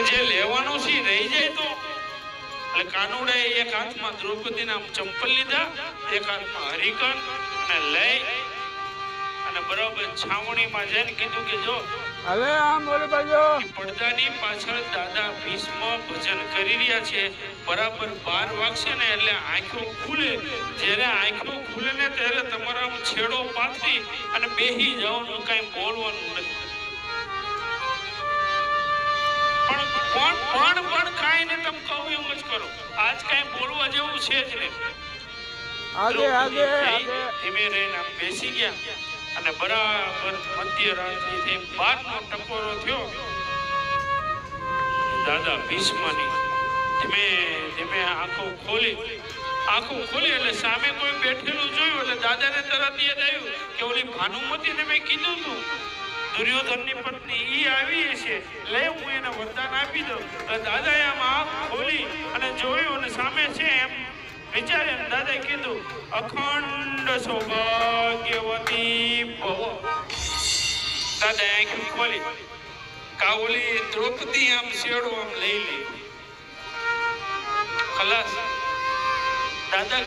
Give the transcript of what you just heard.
જે લેવાનો છે રહી જાય તો એટલે કાનુડાએ એક હાથમાં દ્રૌપદીના ચંપલ લીધા, એક હાથમાં હરિકન અને લઈ અને બરાબર છાવણીમાં જઈને કીધું કે જો હવે આમ બોલે બાજુ પડદાની પાછળ દાદા ભીષ્મ ભજન કરી રહ્યા છે, બરાબર 12 વાગશે ને એટલે આંખો ખુલે, જ્યારે આંખો ખુલે ને ત્યારે તમારા છેડો પાથરી અને બેહી જવાનું, કઈ બોલવાનું નથી. પણ કાઈ ને તમે કહો એમ જ કરો, આજ કઈ બોલવા જેવું છે જ નહીં. આગે આગે આગે ધીમે રહીને આમ બેસી ગયા અને બરાબર મધ્યરાત્રિ થી 12 નો ટકોરો થયો. દાદા ભીષ્મની ધીમે ધીમે આંખો ખોલી એટલે સામે કોઈ બેઠેલું જોયું એટલે દાદાને તરત યાદ આવ્યું કે ઓલી ભાનુમતીને મેં કીધું તું દુર્યોધનની પત્ની ઈ આવી છે, લે હું એને વરદાન આપી દઉં. દાદાએ આમ આંખ ખોલી અને જોયું અને સામે છે એમ વિચારે દાદાએ કીધું અખંડ સૌભાગ્યવતી ભવ. દાદાએ આંખ ખોલી કાવલી દ્રૌપદી આમ શેડો આમ લઈ લી ખલાસ. દાદા